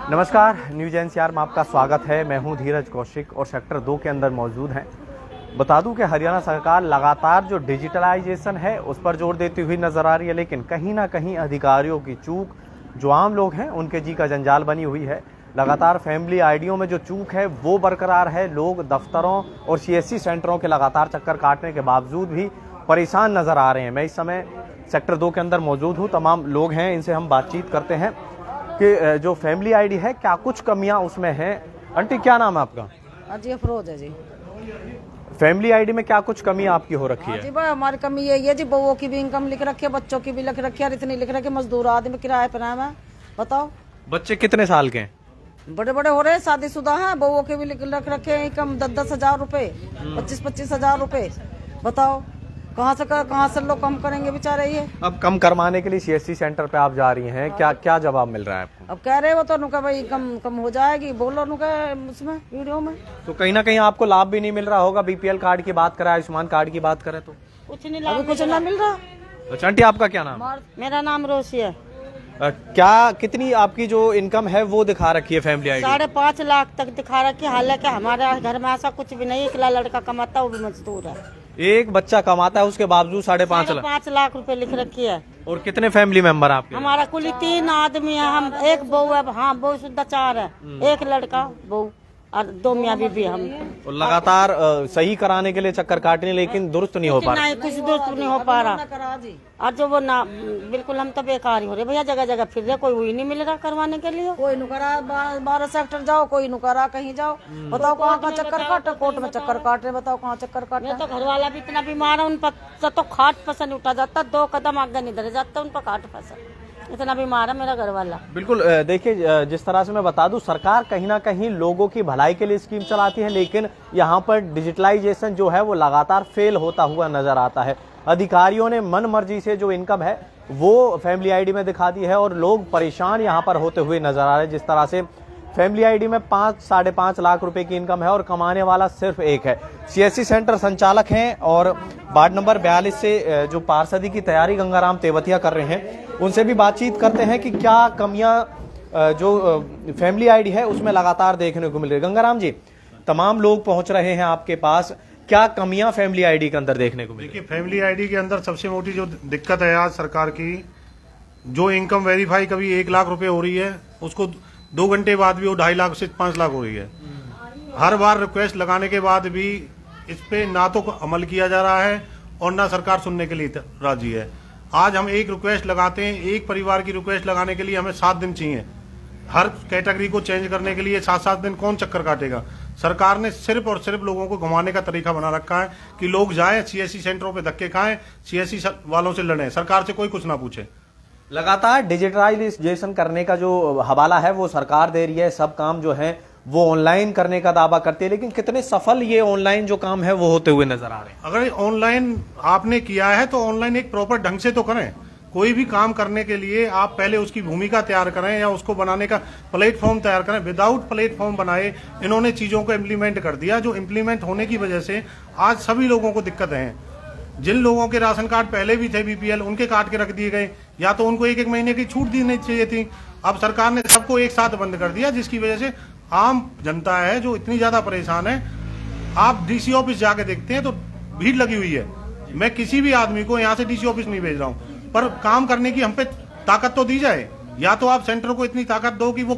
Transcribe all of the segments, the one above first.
नमस्कार, news NCR में आपका स्वागत है। मैं हूं धीरज कौशिक और सेक्टर 2 के अंदर मौजूद हैं। बता दूं कि हरियाणा सरकार लगातार जो डिजिटलाइजेशन है उस पर जोर देती हुई नजर आ रही है, लेकिन कहीं ना कहीं अधिकारियों की चूक जो आम लोग हैं उनके जी का जंजाल बनी हुई है। लगातार फैमिली आईडियों में जो चूक है वो बरकरार है। लोग दफ्तरों और सीएससी सेंटरों के लगातार चक्कर काटने के बावजूद भी परेशान नजर आ रहे हैं। मैं इस समय सेक्टर 2 के अंदर मौजूद हूँ। तमाम लोग हैं, इनसे हम बातचीत करते हैं कि जो फैमिली आईडी है क्या कुछ कमियां उसमें हैं। आंटी, क्या नाम है आपका? जी अफरोज है जी। फैमिली आईडी में क्या कुछ कमी आपकी हो रखी है? जी भाई, हमारी कमी यही है जी, बउओं की भी इनकम लिख रखी है, बच्चों की भी लिख रखी है, इतनी लिख रखी है, मजदूर आदमी किराए पर है। बताओ, बच्चे कितने साल के हैं? बड़े बड़े हो रहे हैं, शादीशुदा हैं, बउओं के भी लिख रखे हैं इनकम 10-10 हजार रुपए, 25-25 हजार रुपए। बताओ कहाँ से लोग कम करेंगे बेचारे ये। अब कम करवाने के लिए सीएससी सेंटर पे आप जा रही हैं, क्या क्या जवाब मिल रहा है आपको? अब कह रहे हो तो नुका भाई कम हो जाएगी, बोलो नुका उसमें वीडियो में। तो कहीं ना कहीं आपको लाभ भी नहीं मिल रहा होगा। बीपीएल कार्ड की बात करें, आयुष्मान कार्ड की बात करें तो कुछ नहीं, अभी कुछ ना मिल रहा। अच्छा आंटी, आपका क्या नाम? मेरा नाम रोशी है। क्या कितनी आपकी जो इनकम है वो दिखा रखी है फैमिली आईडी? 5.5 लाख तक दिखा रखी है। हालांकि हमारे घर में ऐसा कुछ भी नहीं, इकला लड़का कमाता है, वो भी मजदूर है। एक बच्चा कमाता है, उसके बावजूद 5.5 लाख रुपए लिख रखी है। और कितने फैमिली मेंबर आपके? हमारा कुल 3 आदमी है, हम एक बहू है। हाँ, बहू शुद्ध 4 है, एक लड़का बहू और 2 मियाँ बीबी हम। और लगातार सही कराने के लिए चक्कर काटने, लेकिन दुरुस्त नहीं हो पा रहा। नहीं, कुछ दुरुस्त नहीं हो पा रहा। और जो वो ना बिल्कुल हम तो बेकार ही हो रहे भैया, जगह जगह फिर रहे, कोई वही नहीं मिल रहा करवाने के लिए। कोई नुकरा 12 सेक्टर जाओ, कोई नुकरा कहीं जाओ। बताओ कहाँ चक्कर काटे, कोर्ट में चक्कर काट रहे, बताओ कहाँ चक्कर काटे। तो घर वाला भी इतना बीमार है, उन पर तो खाट पसंद उठा जाता, 2 कदम आगे नहीं धरे जाता, उन पर खाट पसंद, इतना बीमार है मेरा घर वाला। बिल्कुल, देखिए जिस तरह से मैं बता दूं, सरकार कहीं ना कहीं लोगों की भलाई के लिए स्कीम चलाती है, लेकिन यहाँ पर डिजिटलाइजेशन जो है वो लगातार फेल होता हुआ नजर आता है। अधिकारियों ने मन मर्जी से जो इनकम है वो फैमिली आईडी में दिखा दी है और लोग परेशान यहाँ पर होते हुए नजर आ रहे हैं। जिस तरह से फैमिली आईडी में 5-5.5 लाख रुपए की इनकम है और कमाने वाला सिर्फ एक है। सीएससी सेंटर संचालक हैं और वार्ड नंबर 42 से जो पार्षदी की तैयारी गंगाराम तेवतिया कर रहे हैं, उनसे भी बातचीत करते हैं कि क्या कमियां जो फैमिली आईडी है उसमें लगातार देखने को मिल रही है। गंगाराम जी, तमाम लोग पहुंच रहे हैं आपके पास, क्या कमियां फैमिली आईडी के अंदर देखने को मिल रही है? देखिए, फैमिली आईडी के अंदर सबसे मोटी जो दिक्कत है आज सरकार की, जो इनकम वेरीफाई कभी 1 लाख रुपए हो रही है, उसको 2 घंटे बाद भी वो 2.5 लाख से 5 लाख हो रही है। हर बार रिक्वेस्ट लगाने के बाद भी इस पे ना तो अमल किया जा रहा है और ना सरकार सुनने के लिए राजी है। आज हम एक रिक्वेस्ट लगाते हैं, एक परिवार की रिक्वेस्ट लगाने के लिए हमें 7 दिन चाहिए। हर कैटेगरी को चेंज करने के लिए 7-7 दिन कौन चक्कर काटेगा? सरकार ने सिर्फ और सिर्फ लोगों को घुमाने का तरीका बना रखा है कि लोग जाएं सीएससी सेंटरों पे धक्के खाएं, सीएससी वालों से लड़ें, सरकार से कोई कुछ ना पूछे। लगातार डिजिटलाइजेशन करने का जो हवाला है वो सरकार दे रही है, सब काम जो है वो ऑनलाइन करने का दावा करती है, लेकिन कितने सफल ये ऑनलाइन जो काम है वो होते हुए नजर आ रहे हैं? अगर ऑनलाइन आपने किया है तो ऑनलाइन एक प्रॉपर ढंग से तो करें। कोई भी काम करने के लिए आप पहले उसकी भूमिका तैयार करें या उसको बनाने का प्लेटफॉर्म तैयार करें। विदाउट प्लेटफॉर्म बनाए इन्होंने चीजों को इम्प्लीमेंट कर दिया, जो इम्प्लीमेंट होने की वजह से आज सभी लोगों को दिक्कतें हैं। जिन लोगों के राशन कार्ड पहले भी थे बीपीएल, उनके काट के रख दिए गए, या तो उनको 1-1 महीने की छूट देनी चाहिए थी। अब सरकार ने सबको एक साथ बंद कर दिया, जिसकी वजह से आम जनता है जो इतनी ज्यादा परेशान है। आप डीसी ऑफिस जाके देखते हैं तो भीड़ लगी हुई है। मैं किसी भी आदमी को यहाँ से डीसी ऑफिस नहीं भेज रहा हूँ, पर काम करने की हम पे ताकत तो दी जाए। या तो आप सेंटर को इतनी ताकत दो कि वो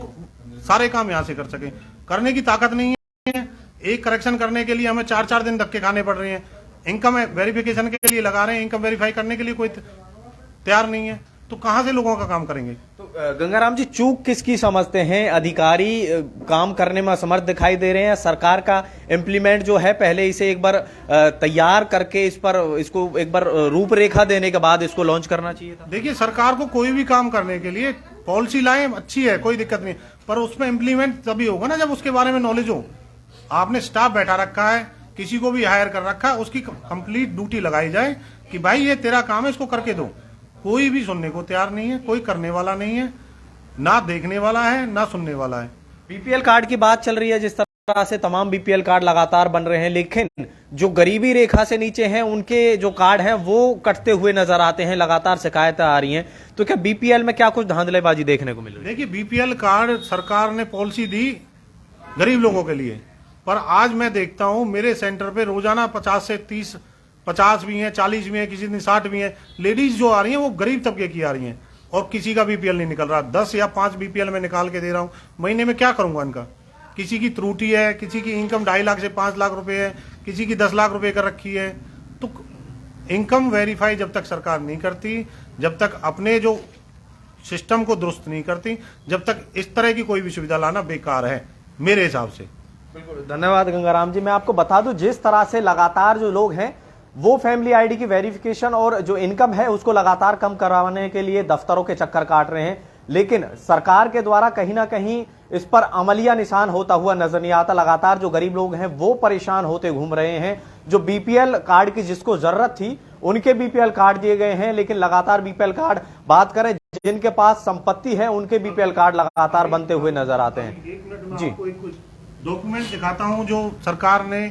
सारे काम यहाँ से कर सके, करने की ताकत नहीं है। एक करेक्शन करने के लिए हमें 4-4 दिन धक्के खाने पड़ रहे हैं। इनकम वेरिफिकेशन के लिए लगा रहे हैं, इनकम वेरीफाई करने के लिए कोई तैयार नहीं है, तो कहां से लोगों का काम करेंगे? तो गंगाराम जी, चूक किसकी समझते हैं? अधिकारी काम करने में असमर्थ दिखाई दे रहे हैं, सरकार का इम्प्लीमेंट जो है पहले इसे एक बार तैयार करके इसको एक बार रूपरेखा देने के बाद इसको लॉन्च करना चाहिए था? देखिए, सरकार को कोई भी काम करने के लिए पॉलिसी लाए अच्छी है, कोई दिक्कत नहीं, पर उसमें इम्प्लीमेंट तभी होगा ना जब उसके बारे में नॉलेज हो। आपने स्टाफ बैठा रखा है, किसी को भी हायर कर रखा है, उसकी कंप्लीट ड्यूटी लगाई जाए कि भाई ये तेरा काम है, इसको करके दो। कोई भी सुनने को तैयार नहीं है, कोई करने वाला नहीं है, ना देखने वाला है ना सुनने वाला है। बीपीएल कार्ड की बात चल रही है जिस तरह तरह से तमाम बीपीएल कार्ड लगातार बन रहे हैं, लेकिन जो गरीबी रेखा से नीचे हैं उनके जो कार्ड हैं वो कटते हुए नजर आते हैं, लगातार शिकायतें आ रही हैं। तो क्या बीपीएल में क्या कुछ धांधलेबाजी देखने को मिल रही है? देखिए, बीपीएल कार्ड सरकार ने पॉलिसी दी गरीब लोगों के लिए, पर आज मैं देखता हूं मेरे सेंटर पे रोजाना 50 से 30, 50 भी हैं, 40 भी हैं, किसी दिन 60 भी हैं लेडीज जो आ रही हैं वो गरीब तबके की आ रही हैं और किसी का बीपीएल नहीं निकल रहा। 10 या 5 बीपीएल में निकाल के दे रहा हूं, महीने में क्या करूंगा इनका? किसी की त्रुटि है, किसी की इनकम 2.5 लाख से 5 लाख रुपए है, किसी की 10 लाख रुपए कर रखी है। तो इनकम वेरीफाई जब तक सरकार नहीं करती, जब तक अपने जो सिस्टम को दुरुस्त नहीं करती, जब तक इस तरह की कोई भी सुविधा लाना बेकार है मेरे हिसाब से। बिल्कुल, धन्यवाद गंगाराम जी। मैं आपको बता दूं, जिस तरह से लगातार जो लोग हैं वो फैमिली आईडी की वेरिफिकेशन और जो इनकम है उसको लगातार कम करवाने के लिए दफ्तरों के चक्कर काट रहे हैं, लेकिन सरकार के द्वारा कहीं ना कहीं इस पर अमलिया निशान होता हुआ नजर नहीं आता। लगातार जो गरीब लोग हैं वो परेशान होते घूम रहे हैं। जो बीपीएल कार्ड की जिसको जरूरत थी उनके बीपीएल कार्ड दिए गए हैं, लेकिन लगातार बीपीएल कार्ड, बात करें जिनके पास संपत्ति है उनके बीपीएल कार्ड लगातार बनते हुए नजर आते हैं। एक मिनट में जी, आपको एक डॉक्यूमेंट दिखाता हूं जो सरकार ने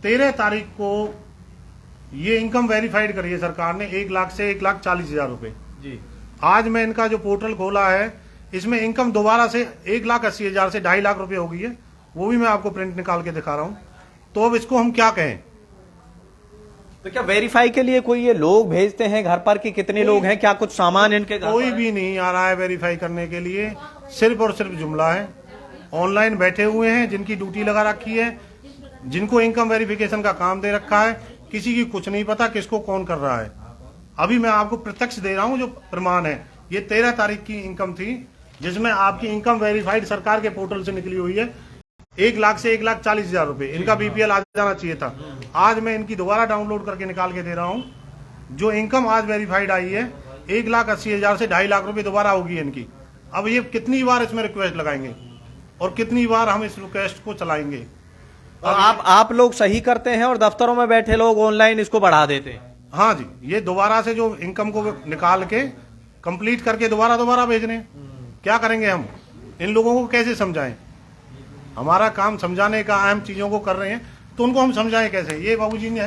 13 तारीख को ये इनकम वेरीफाइड करी है सरकार ने 1 लाख से 1,40,000 रुपए जी। आज मैं इनका जो पोर्टल खोला है इसमें इनकम दोबारा से 1,80,000 से 2.5 लाख रुपए हो गई है, वो भी मैं आपको प्रिंट निकाल के दिखा रहा हूं। तो अब इसको हम क्या कहें? तो क्या वेरीफाई के लिए कोई ये लोग भेजते हैं घर पर कि कितने लोग हैं, क्या कुछ सामान इनके घर कोई पर भी नहीं आ रहा है वेरीफाई करने के लिए, सिर्फ और सिर्फ जुमला है। ऑनलाइन बैठे हुए हैं जिनकी ड्यूटी लगा रखी है, जिनको इनकम वेरिफिकेशन का काम दे रखा है, किसी की कुछ नहीं पता किसको कौन कर रहा है। अभी मैं आपको प्रत्यक्ष दे रहा हूं जो प्रमाण है। ये 13 तारीख की इनकम थी जिसमें आपकी इनकम वेरीफाइड सरकार के पोर्टल से निकली हुई है 1 लाख से 1,40,000 रुपए। इनका बीपीएल आ जाना चाहिए था। आज मैं इनकी दोबारा डाउनलोड करके निकाल के दे रहा हूं। जो इनकम आज वेरीफाइड आई है 1,80,000 से 2.5 लाख रुपए दोबारा होगी इनकी। अब ये कितनी बार इसमें रिक्वेस्ट लगाएंगे और कितनी बार हम इस रिक्वेस्ट को चलाएंगे? और आप लोग सही करते हैं और दफ्तरों में बैठे लोग ऑनलाइन इसको बढ़ा देते हैं। हाँ जी, ये दोबारा से जो इनकम को निकाल के कंप्लीट करके दोबारा भेजने। क्या करेंगे हम? इन लोगों को कैसे समझाएं? हमारा काम समझाने का, अहम चीजों को कर रहे हैं तो उनको हम समझाएं कैसे? ये बाबूजी ने,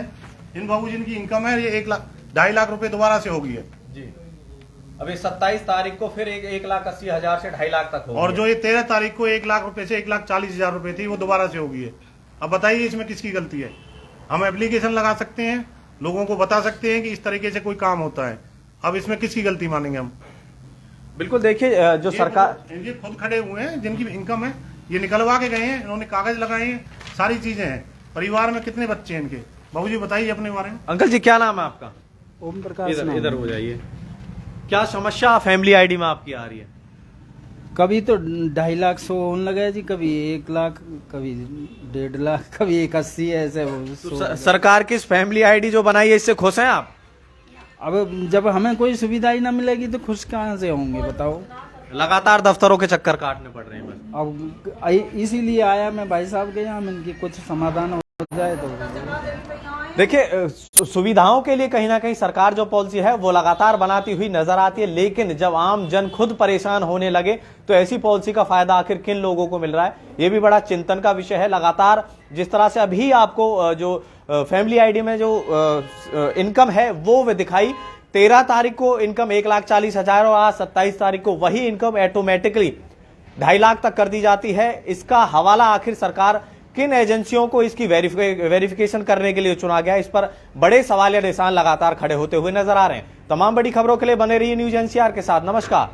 इन बाबूजी की इनकम है ये 2.5 लाख रुपए दोबारा से होगी है जी। अभी 27 तारीख को फिर 1,80,000 से 2.5 लाख तक होगी। और जो ये 13 तारीख को 1 लाख रुपए से 1,40,000 रुपए थी वो दोबारा से होगी है। अब बताइए इसमें किसकी गलती है? हम एप्लीकेशन लगा सकते हैं, लोगों को बता सकते हैं कि इस तरीके से कोई काम होता है। अब इसमें किसकी गलती मानेंगे हम? बिल्कुल, देखिए जो सरकार, ये खुद खड़े हुए हैं जिनकी इनकम है, ये निकलवा के गए हैं, इन्होंने कागज लगाए हैं, सारी चीजें हैं। परिवार में कितने बच्चे हैं इनके? बाबूजी बताइए अपने बारे में। अंकल जी क्या नाम है आपका? ओम प्रकाश। इधर हो जाइए। क्या समस्या फैमिली आईडी में आपकी आ रही है? कभी तो 2.5 लाख शो होने लगा है जी, कभी 1 लाख, कभी 1.5 लाख, कभी 81 ऐसे तो सरकार की फैमिली आईडी जो बनाई है इससे खुश हैं आप? अब जब हमें कोई सुविधा ही ना मिलेगी तो खुश कहाँ से होंगे बताओ? लगातार दफ्तरों के चक्कर काटने पड़ रहे हैं बस। अब इसीलिए आया मैं भाई साहब के यहाँ, इनकी कुछ समाधान हो जाए तो। देखिए, सुविधाओं के लिए कहीं ना कहीं सरकार जो पॉलिसी है वो लगातार बनाती हुई नजर आती है, लेकिन जब आम जन खुद परेशान होने लगे तो ऐसी पॉलिसी का फायदा आखिर किन लोगों को मिल रहा है, ये भी बड़ा चिंतन का विषय है। लगातार जिस तरह से अभी आपको जो फैमिली आईडी में जो इनकम है वो दिखाई, 13 तारीख को इनकम 1,40,000 और आज 27 तारीख को वही इनकम ऑटोमेटिकली 2.5 लाख तक कर दी जाती है। इसका हवाला आखिर सरकार किन एजेंसियों को इसकी वेरिफिकेशन करने के लिए चुना गया, इस पर बड़े सवालिया निशान लगातार खड़े होते हुए नजर आ रहे हैं। तमाम बड़ी खबरों के लिए बने रहिए न्यूज एनसीआर के साथ। नमस्कार।